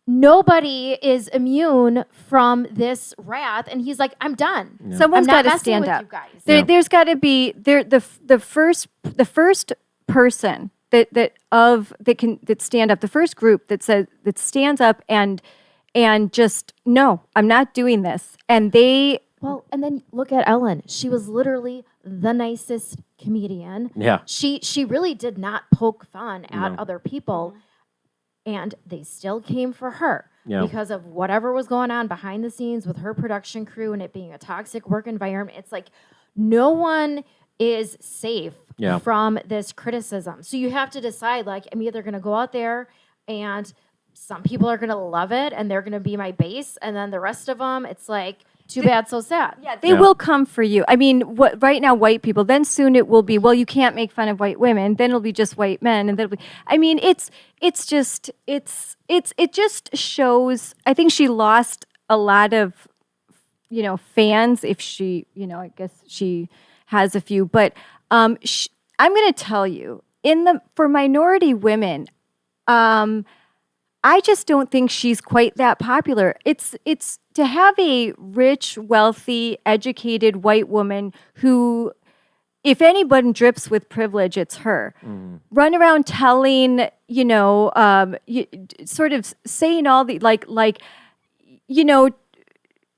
nobody is immune from this wrath. And he's like, I'm done. Yeah. Someone's I'm not got to messing stand with up. you guys. There's got to be the first person that stand up, the first group that stands up and just, no, I'm not doing this, and they Well, and then look at Ellen. She was literally the nicest comedian. Yeah. She really did not poke fun at other people, and they still came for her because of whatever was going on behind the scenes with her production crew and it being a toxic work environment. It's like no one is safe from this criticism. So you have to decide, like, I'm either going to go out there and some people are going to love it and they're going to be my base, and then the rest of them, it's like, too bad, so sad. Yeah, they will come for you. I mean, right now, white people. Then soon it will be, well, you can't make fun of white women. Then it'll be just white men, and then it'll be. I mean, it just shows. I think she lost a lot of, fans. If she, I guess she has a few. But I'm going to tell you, for minority women, I just don't think she's quite that popular. It's to have a rich, wealthy, educated white woman who, if anyone drips with privilege, it's her. Run around telling, sort of saying all the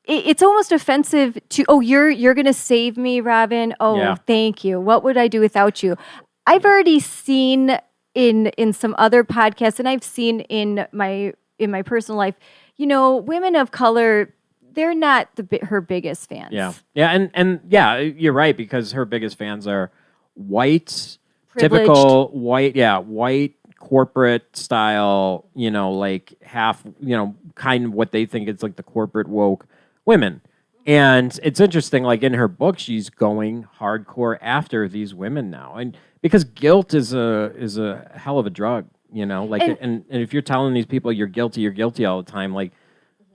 it's almost offensive to, oh, you're going to save me, Robin. Oh, thank you. What would I do without you? I've already seen in some other podcasts, and I've seen in my personal life, women of color, they're not her biggest fans. Yeah, and you're right, because her biggest fans are white, Privileged. typical white corporate style, like half, kind of what they think is like the corporate woke women. And it's interesting, like in her book, she's going hardcore after these women now, and because guilt is a hell of a drug, and if you're telling these people you're guilty all the time, like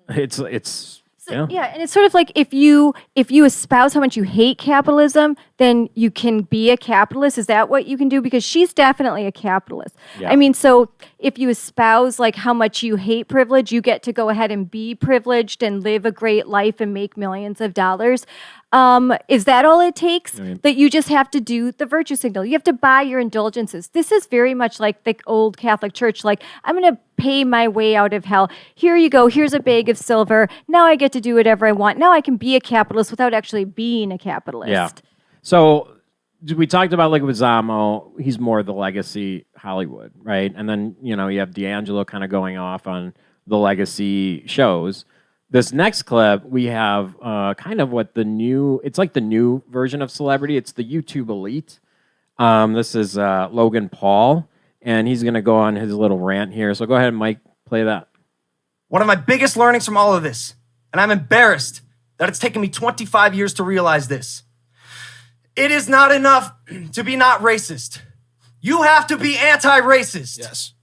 it's and it's sort of like if you espouse how much you hate capitalism, then you can be a capitalist. Is that what you can do? Because she's definitely a capitalist. Yeah. I mean, so if you espouse like how much you hate privilege, you get to go ahead and be privileged and live a great life and make millions of dollars. Is that all it takes? That you just have to do the virtue signal. You have to buy your indulgences. This is very much like the old Catholic Church. Like, I'm going to pay my way out of hell. Here you go. Here's a bag of silver. Now I get to do whatever I want. Now I can be a capitalist without actually being a capitalist. Yeah. So we talked about like with Zamo, he's more the legacy Hollywood, right? And then, you have D'Angelo kind of going off on the legacy shows. This next clip, we have kind of it's like the new version of celebrity. It's the YouTube elite. This is Logan Paul, and he's going to go on his little rant here. So go ahead, Mike, play that. One of my biggest learnings from all of this, and I'm embarrassed that it's taken me 25 years to realize this. It is not enough to be not racist. You have to be anti-racist. Yes.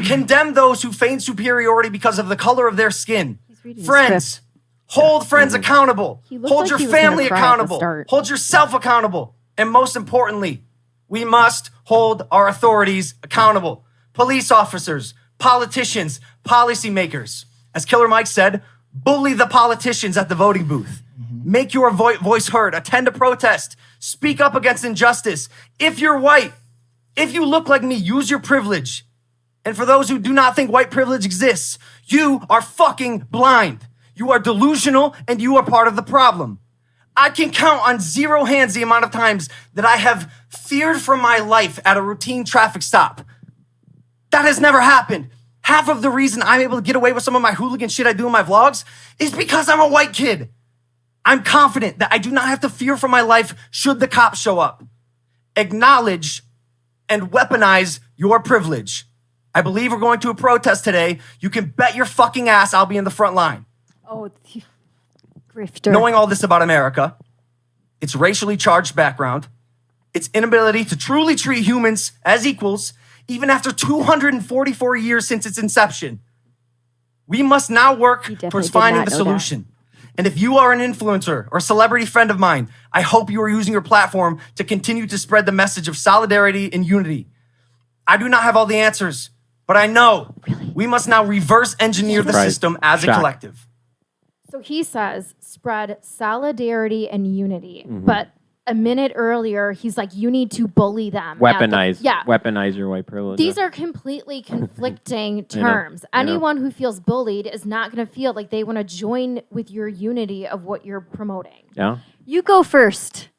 Condemn those who feign superiority because of the color of their skin. Friends, hold friends accountable. Hold your family accountable. Hold yourself accountable. And most importantly, we must hold our authorities accountable. Police officers, politicians, policymakers. As Killer Mike said, bully the politicians at the voting booth. Make your voice heard. Attend a protest. Speak up against injustice. If you're white, if you look like me, use your privilege. And for those who do not think white privilege exists, you are fucking blind. You are delusional, and you are part of the problem. I can count on 0 hands the amount of times that I have feared for my life at a routine traffic stop. That has never happened. Half of the reason I'm able to get away with some of my hooligan shit I do in my vlogs is because I'm a white kid. I'm confident that I do not have to fear for my life should the cops show up. Acknowledge and weaponize your privilege. I believe we're going to a protest today. You can bet your fucking ass I'll be in the front line. Oh, grifter. Knowing all this about America, its racially charged background, its inability to truly treat humans as equals, even after 244 years since its inception, we must now work towards finding the solution. And if you are an influencer or a celebrity friend of mine, I hope you are using your platform to continue to spread the message of solidarity and unity. I do not have all the answers, but I know we must now reverse engineer the system as a collective. So he says, spread solidarity and unity. But a minute earlier, he's like, you need to bully them. Weaponize your white privilege. These are completely conflicting terms. Anyone who feels bullied is not going to feel like they want to join with your unity of what you're promoting. Yeah. You go first.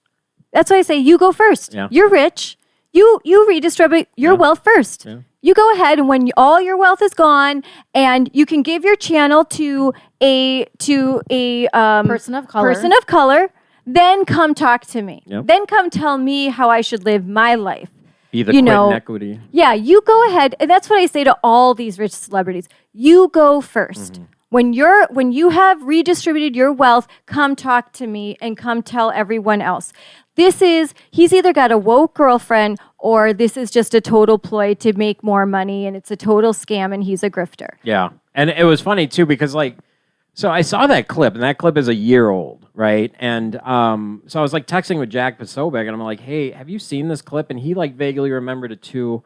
That's why I say you go first. Yeah. You're rich. You redistribute your wealth first. Yeah. You go ahead, and when all your wealth is gone, and you can give your channel to a Person of color, then come talk to me. Yep. Then come tell me how I should live my life. Be the quit in equity. Yeah, you go ahead, and that's what I say to all these rich celebrities. You go first. When you have redistributed your wealth, come talk to me and come tell everyone else. He's either got a woke girlfriend or this is just a total ploy to make more money and it's a total scam and he's a grifter. Yeah. And it was funny too because so I saw that clip and that clip is a year old, right? And so I was texting with Jack Posobiec and I'm like, hey, have you seen this clip? And he vaguely remembered it too.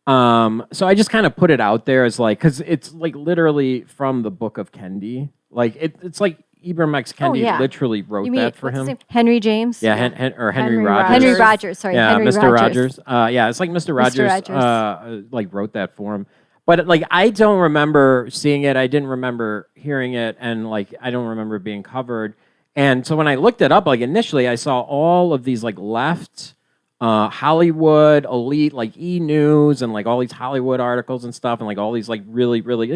So I just kind of put it out there as because it's literally from the Book of Kendi. It's Ibram X. Kendi literally wrote that for him. Henry James? Yeah, Henry Rogers. Henry Rogers, sorry. Yeah, Henry Mr. Rogers. Yeah, it's Mr. Rogers, wrote that for him. But I don't remember seeing it. I didn't remember hearing it, and I don't remember it being covered. And so when I looked it up, initially I saw all of these left Hollywood elite E! News and all these Hollywood articles and stuff, and all these really really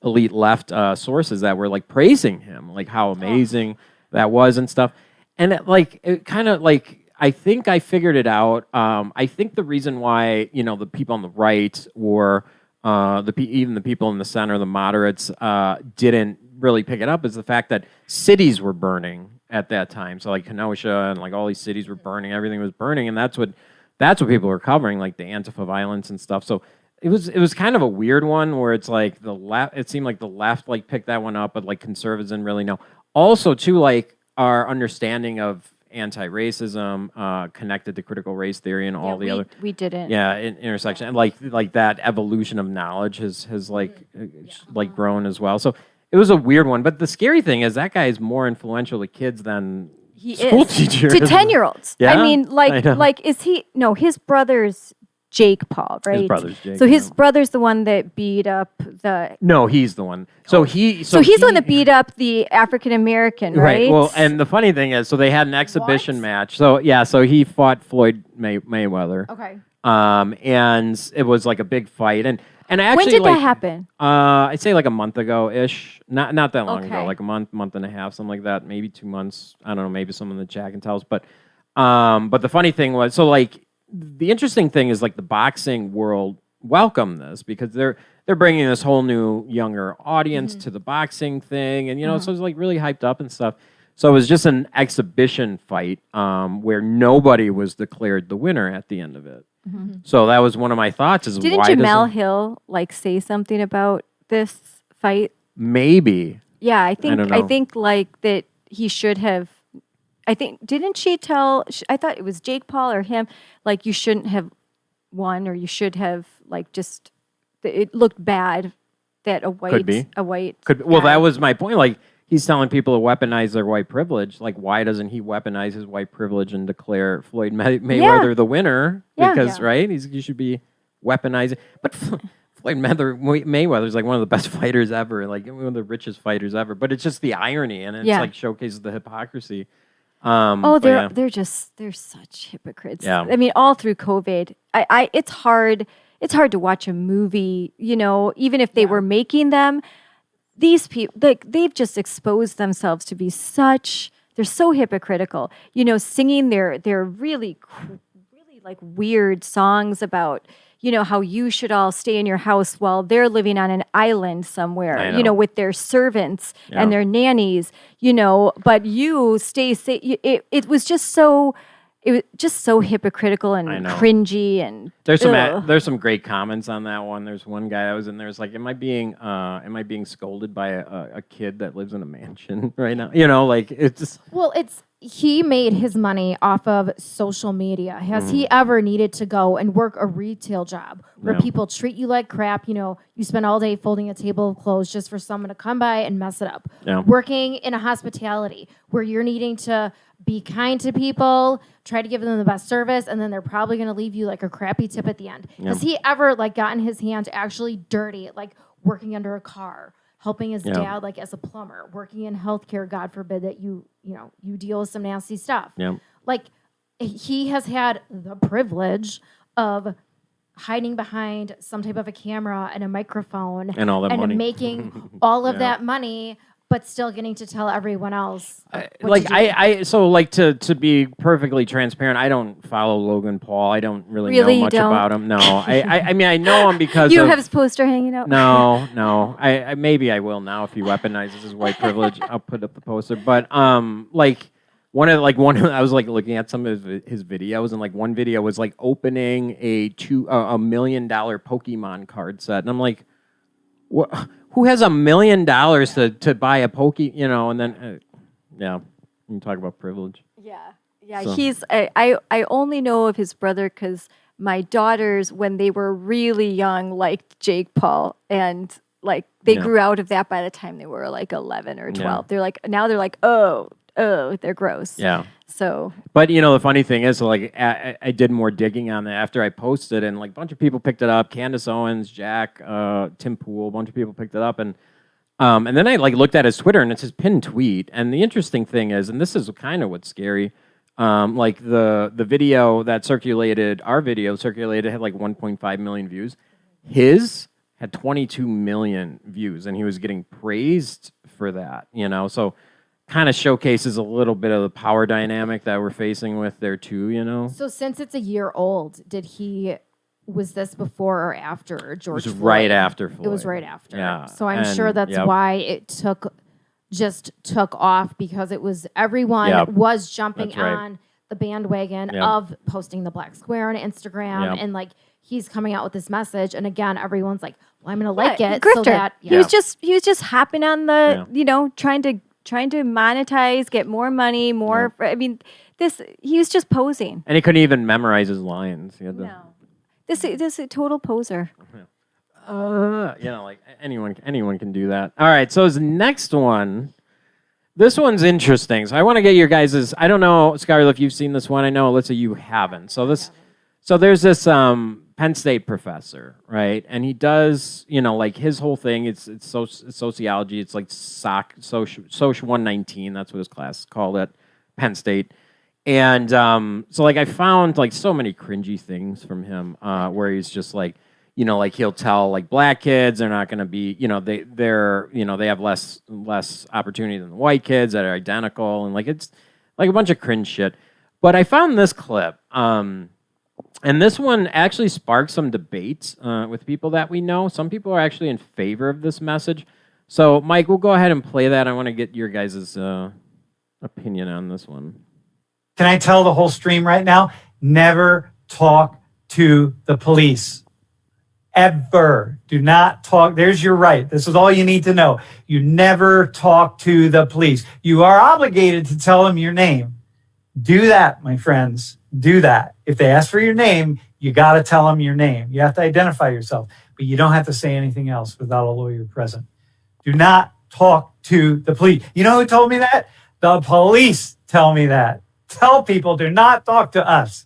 elite left sources that were praising him, how amazing that was and stuff. And it kind of I think I figured it out. I think the reason why the people on the right or even the people in the center, the moderates, didn't really pick it up is the fact that cities were burning at that time. So Kenosha and all these cities were burning, everything was burning, and that's what people were covering, the Antifa violence and stuff. So it was kind of a weird one where it's the left. It seemed the left picked that one up, but conservatives didn't really know. Also, too, our understanding of anti-racism connected to critical race theory and all the other. We didn't. Yeah, intersection and that evolution of knowledge has grown as well. So it was a weird one. But the scary thing is that guy is more influential to kids than school teachers. To 10-year-olds. Yeah? I mean, is he? No, his brother's Jake Paul, right? His brother's Jake. So his brother's the one that beat up the. No, he's the one. So he's the one that beat up the African American, right? Well, and the funny thing is, so they had an exhibition match. So he fought Floyd Mayweather. Okay. And it was a big fight, and actually, when did that happen? I'd say a month ago ish, not that long ago, Okay. a month and a half, something like that, maybe 2 months. I don't know, maybe someone in the chat can tell us. But the funny thing was, so the interesting thing is the boxing world welcomed this because they're bringing this whole new younger audience to the boxing thing, and so it was really hyped up and stuff. So it was just an exhibition fight where nobody was declared the winner at the end of it. Mm-hmm. So that was one of my thoughts. Is Didn't why Jamel Hill say something about this fight? Maybe. Yeah, I think don't know. that he should have. I think didn't she tell? I thought it was Jake Paul or him. You shouldn't have won, or you should have just. It looked bad that a white Could be. Well, guy. that was my point. He's telling people to weaponize their white privilege. Why doesn't he weaponize his white privilege and declare Floyd Mayweather the winner? Yeah. Because right, you should be weaponizing. But Floyd Mayweather is one of the best fighters ever, one of the richest fighters ever. But it's just the irony, and it's showcases the hypocrisy. They're such hypocrites. Yeah. I mean, all through COVID, it's hard to watch a movie, even if they were making them. These people, they've just exposed themselves to be they're so hypocritical, singing their really weird songs about, how you should all stay in your house while they're living on an island somewhere, with their servants and their nannies, but you stay safe. It was just so hypocritical and cringy, and there's some great comments on that one. There's one guy that was in there. It's am I being scolded by a kid that lives in a mansion right now? It's just. Well, he made his money off of social media. Has he ever needed to go and work a retail job where people treat you like crap? You spend all day folding a table of clothes just for someone to come by and mess it up. Yeah. Working in a hospitality where you're needing to be kind to people, try to give them the best service, and then they're probably going to leave you like a crappy tip at the end. Has he ever like gotten his hands actually dirty, like working under a car, helping his dad like as a plumber, working in healthcare? God forbid that you deal with some nasty stuff. Like he has had the privilege of hiding behind some type of a camera and a microphone and all that money, making all of that money, but still getting to tell everyone else. To be perfectly transparent, I don't follow Logan Paul. I don't really know much about him. No, I mean I know him because you have his poster hanging out. No. I maybe I will now if he weaponizes his white privilege. I'll put up the poster. But one of I was like looking at some of his videos, and like one video was like opening a $1 million Pokemon card set, and I'm like, what? Who has $1 million to buy a and then you can talk about privilege. Yeah. So. He's I only know of his brother because my daughters, when they were really young, liked Jake Paul, and like they grew out of that by the time they were like 11 or 12. They're like oh, they're gross. Yeah. So. But the funny thing is, like, I did more digging on that after I posted, and like a bunch of people picked it up. Candace Owens, Jack, Tim Pool, a bunch of people picked it up, and then I like looked at his Twitter, and it's his pinned tweet. And the interesting thing is, and this is kind of what's scary, like the video that circulated, our video circulated, had like 1.5 million views. His had 22 million views, and he was getting praised for that. So. Kind of showcases a little bit of the power dynamic that we're facing with there too, So since it's a year old, was this before or after George Floyd? Right after Floyd. It was right after. Yeah. So I'm sure that's why it took off, because it was everyone was jumping on the bandwagon of posting the black square on Instagram and like he's coming out with this message, and again everyone's like, well, I'm gonna like it. Grifter. So that he was just hopping on the trying to monetize, get more money, more. I mean, he was just posing, and he couldn't even memorize his lines. This is a total poser. Like anyone can do that. All right, so his next one. This one's interesting. So I want to get your guys's. I don't know, Scarlett, if you've seen this one. I know, Alyssa, you haven't. So there's this Penn State professor, right? And he does, like his whole thing, it's sociology. It's like Social 119. That's what his class called at Penn State. And so like I found like so many cringy things from him where he's just like, like he'll tell like black kids they're not going to be, they have less opportunity than the white kids that are identical. And like it's like a bunch of cringe shit. But I found this clip. And this one actually sparked some debates with people that we know. Some people are actually in favor of this message. So, Mike, we'll go ahead and play that. I want to get your guys' opinion on this one. Can I tell the whole stream right now? Never talk to the police. Ever. Do not talk. There's your right. This is all you need to know. You never talk to the police. You are obligated to tell them your name. Do that, my friends. Do that. If they ask for your name, you got to tell them your name. You have to identify yourself, but you don't have to say anything else without a lawyer present. Do not talk to the police. You know who told me that? The police tell me that. Tell people, do not talk to us.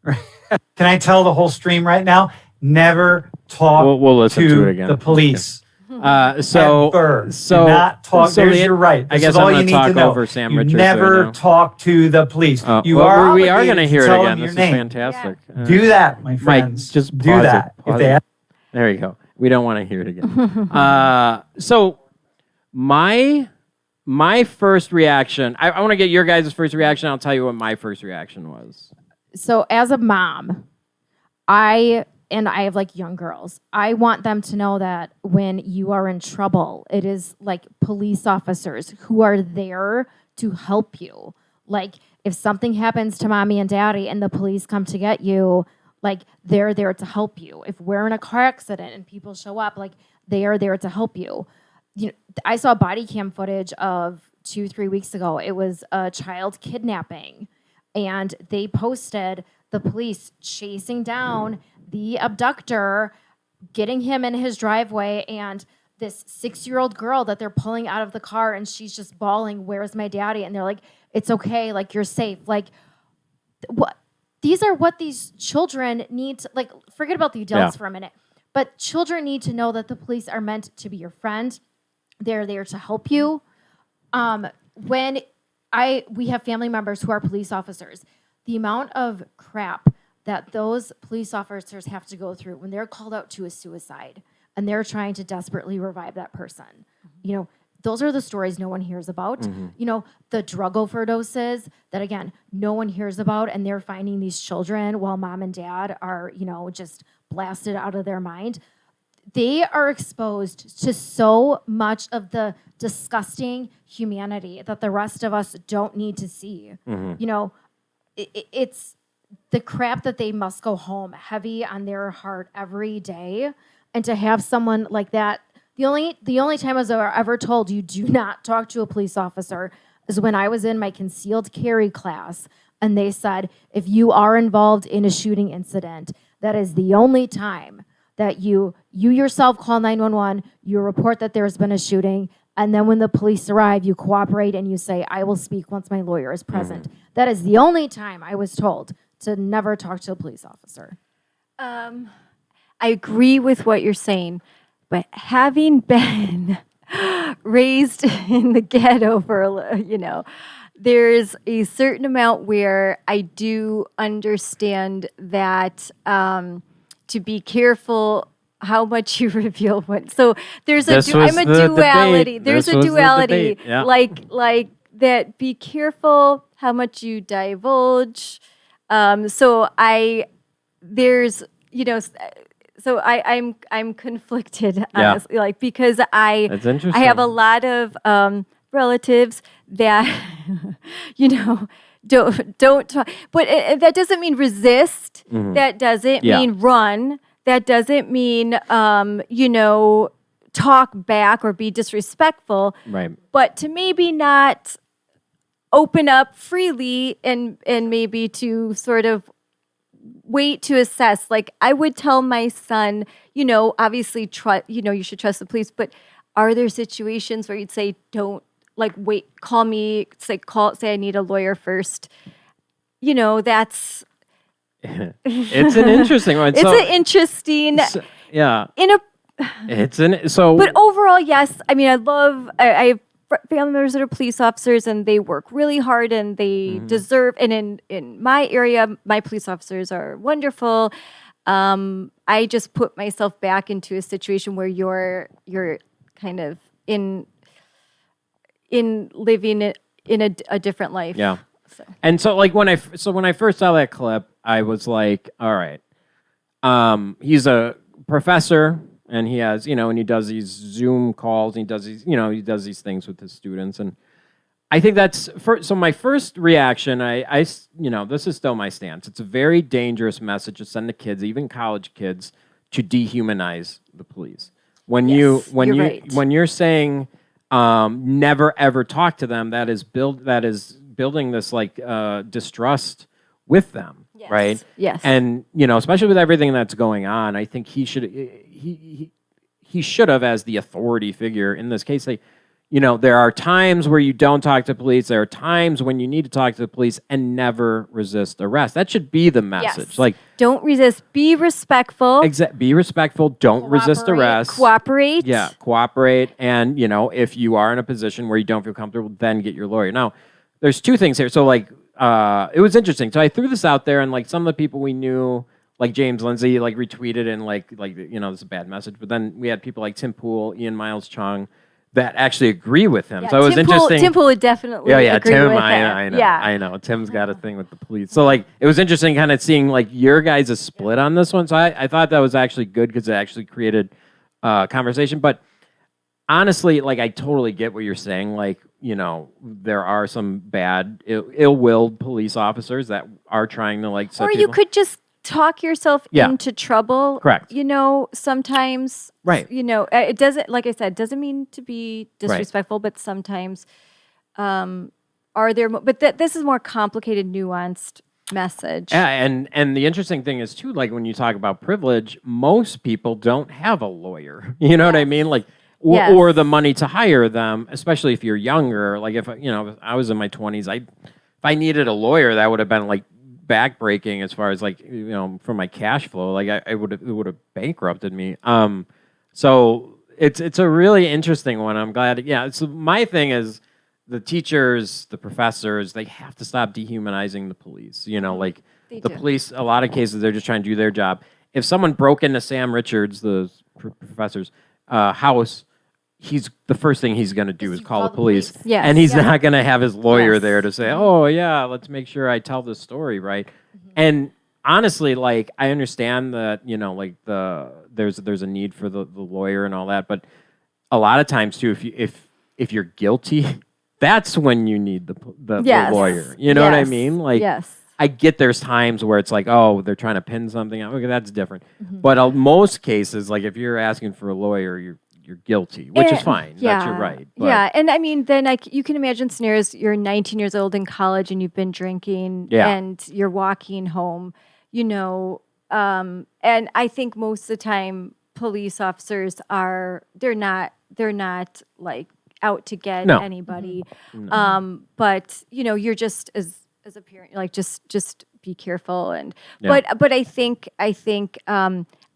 Can I tell the whole stream right now? Never talk we'll listen to it again. The police. Ever. Do not talk. There's your right. I guess all I'm you need talk to know. Over Sam you Richards never right talk to the police. We are going to hear it again. This is fantastic. Do that, my friends. Mike, just do that. If they there you go. We don't want to hear it again. So my first reaction, I want to get your guys' first reaction. I'll tell you what my first reaction was. So as a mom, I have like young girls. I want them to know that when you are in trouble, it is like police officers who are there to help you. Like if something happens to mommy and daddy and the police come to get you, like they're there to help you. If we're in a car accident and people show up, like they are there to help you. I saw body cam footage of 2-3 weeks ago. It was a child kidnapping, and they posted the police chasing down the abductor, getting him in his driveway, and this 6-year-old girl that they're pulling out of the car, and she's just bawling, "Where's my daddy?" And they're like It's okay. Like, you're safe. Like, what? These are what these children need to, like, forget about the adults for a minute. But children need to know that the police are meant to be your friend. They're there to help you. We have family members who are police officers. The amount of crap that those police officers have to go through when they're called out to a suicide and they're trying to desperately revive that person. You know, those are the stories no one hears about. You know, the drug overdoses that, again, no one hears about, and they're finding these children while mom and dad are, you know, just blasted out of their mind. They are exposed to so much of the disgusting humanity that the rest of us don't need to see. You know, it's the crap that they must go home heavy on their heart every day. And to have someone like that, the only time I was ever told you do not talk to a police officer is when I was in my concealed carry class, and they said, if you are involved in a shooting incident, that is the only time that you yourself call 911, you report that there's been a shooting, and then when the police arrive, you cooperate and you say, I will speak once my lawyer is present. That is the only time I was told to never talk to a police officer. I agree with what you're saying, but having been raised in the ghetto for, you know, there's a certain amount where I do understand that to be careful how much you reveal what. So there's I'm a duality. There's a duality, like that. Be careful how much you divulge. So I'm conflicted, honestly, like, because I have a lot of relatives that you know don't talk, but that doesn't mean resist. That doesn't mean run. That doesn't mean you know, talk back or be disrespectful. Right. But to maybe not open up freely and maybe to sort of wait to assess. Like, I would tell my son, you know, obviously, you should trust the police, but are there situations where you'd say, don't, like, wait, call me, say I need a lawyer first? You know, that's... It's an interesting one. It's an interesting... But overall, yes. I mean, I have family members that are police officers, and they work really hard, and they deserve. And in my area, my police officers are wonderful. I just put myself back into a situation where you're kind of in living in a different life. Yeah. And so, like, when I first saw that clip, I was like, all right, he's a professor. And he has, you know, and he does these Zoom calls, and he does these things with his students. And I think so my first reaction, I this is still my stance. It's a very dangerous message to send to kids, even college kids, to dehumanize the police. When you're saying never ever talk to them, that is building this like distrust with them. Yes. Right? Yes. And, you know, especially with everything that's going on, I think he should have, as the authority figure in this case, say, you know, there are times where you don't talk to police. There are times when you need to talk to the police, and never resist arrest. That should be the message. Yes. Like, don't resist. Be respectful. Be respectful. Don't resist arrest. Cooperate. Yeah, cooperate. And, you know, if you are in a position where you don't feel comfortable, then get your lawyer. Now, there's two things here. So, like, it was interesting. So I threw this out there, and like some of the people we knew, like James Lindsay, like retweeted and like you know, this is a bad message. But then we had people like Tim Pool, Ian Miles Chung, that actually agree with him. Yeah, so it was interesting. Tim Pool would definitely agree Tim, with I know. Yeah. I know. Tim's got a thing with the police. So like it was interesting kind of seeing like your guys' split on this one. So I thought that was actually good because it actually created conversation. But honestly, like, I totally get what you're saying. Like, you know, there are some bad, ill-willed police officers that are trying to, like, set or people. You could just talk yourself into trouble. Correct. You know, sometimes, right. You know, it doesn't, like I said, doesn't mean to be disrespectful, right. But sometimes are there, but this is more complicated, nuanced message. Yeah, and the interesting thing is, too, like, when you talk about privilege, most people don't have a lawyer. You know what I mean? Like, or the money to hire them, especially if you're younger. Like if I was in my 20s, if I needed a lawyer, that would have been like backbreaking as far as like for my cash flow. Like it would have bankrupted me. So it's a really interesting one. I'm glad. Yeah. So my thing is the teachers, the professors, they have to stop dehumanizing the police. Like the police, a lot of cases, they're just trying to do their job. If someone broke into Sam Richards, the professor's house, the first thing he's going to do is call the police. Yes. And he's not going to have his lawyer there to say, oh, yeah, let's make sure I tell this story right. And honestly, like, I understand that, like there's a need for the lawyer and all that. But a lot of times, too, if you're guilty, that's when you need the lawyer. You know what I mean? Like, I get there's times where it's like, oh, they're trying to pin something out. Okay, that's different. But most cases, like if you're asking for a lawyer, you're guilty, which is fine. That's your right. But, and I mean, then you can imagine scenarios. You're 19 years old in college and you've been drinking, and you're walking home. And I think most of the time, police officers they're not like out to get anybody. But you're just as a parent, like just be careful. And but I think I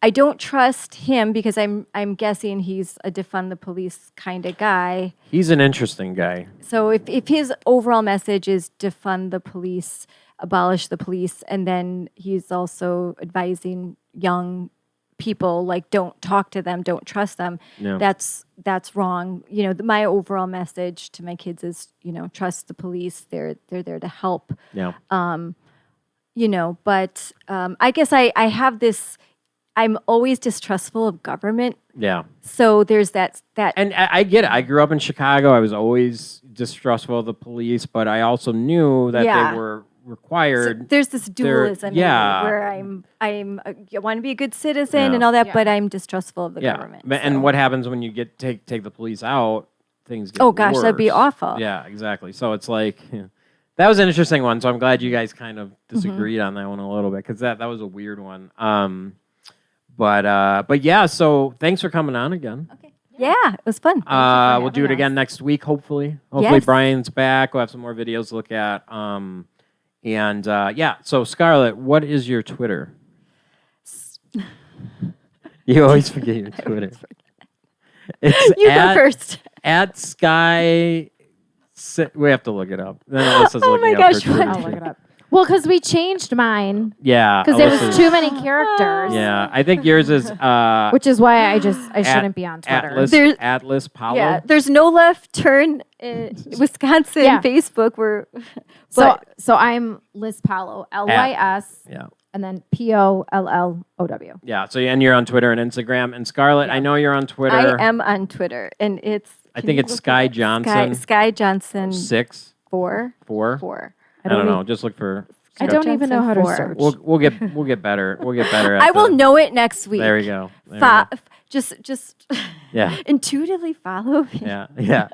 don't trust him because I'm guessing he's a defund the police kind of guy. He's an interesting guy. So if his overall message is defund the police, abolish the police, and then he's also advising young people like don't talk to them, don't trust them, that's wrong. My overall message to my kids is trust the police. They're there to help. But I guess I have this. I'm always distrustful of government. Yeah. So there's that. And I get it. I grew up in Chicago. I was always distrustful of the police, but I also knew that they were required. So there's this dualism where I want to be a good citizen and all that, but I'm distrustful of the government. And what happens when you take the police out? Things get worse. That'd be awful. Yeah, exactly. So it's like that was an interesting one. So I'm glad you guys kind of disagreed on that one a little bit because that was a weird one. But yeah, so thanks for coming on again. Okay. Yeah, it was fun. We'll do it again next week, hopefully. Hopefully Brian's back. We'll have some more videos to look at. So Scarlett, what is your Twitter? You always forget your Twitter. You go first. At Sky. We have to look it up. Then Alyssa's looking gosh, up her Twitter. I'll look it up. Well, because we changed mine. Yeah. Because there was too many characters. Yeah. I think yours is... which is why I shouldn't be on Twitter. Atlas Paulo. Yeah. There's no left turn in Wisconsin Facebook. So I'm Liz Paulo. Lys. Yeah. And then POLLOW. Yeah. So and you're on Twitter and Instagram. And Scarlett, I know you're on Twitter. I am on Twitter. And I think it's Sky Johnson. Sky Johnson. 6. 4. I don't know. Just look for. I don't even know how to search. We'll get better. We'll get better. I will know it next week. There we go. Just yeah. Intuitively follow me. Yeah.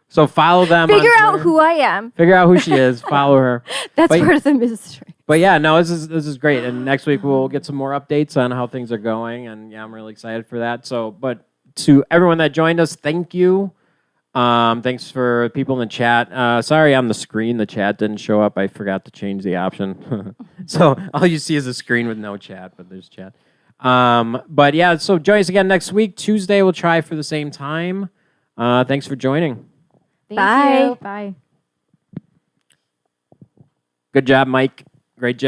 So follow them. Figure out who I am. Figure out who she is. Follow her. That's part of the mystery. But yeah, no, this is great. And next week we'll get some more updates on how things are going. And yeah, I'm really excited for that. So, but to everyone that joined us, thank you. Thanks for people in the chat. Sorry, on the screen, the chat didn't show up. I forgot to change the option. So all you see is a screen with no chat, but there's chat. But yeah, so join us again next week. Tuesday, we'll try for the same time. Thanks for joining. Thank you. Bye. Good job, Mike. Great job.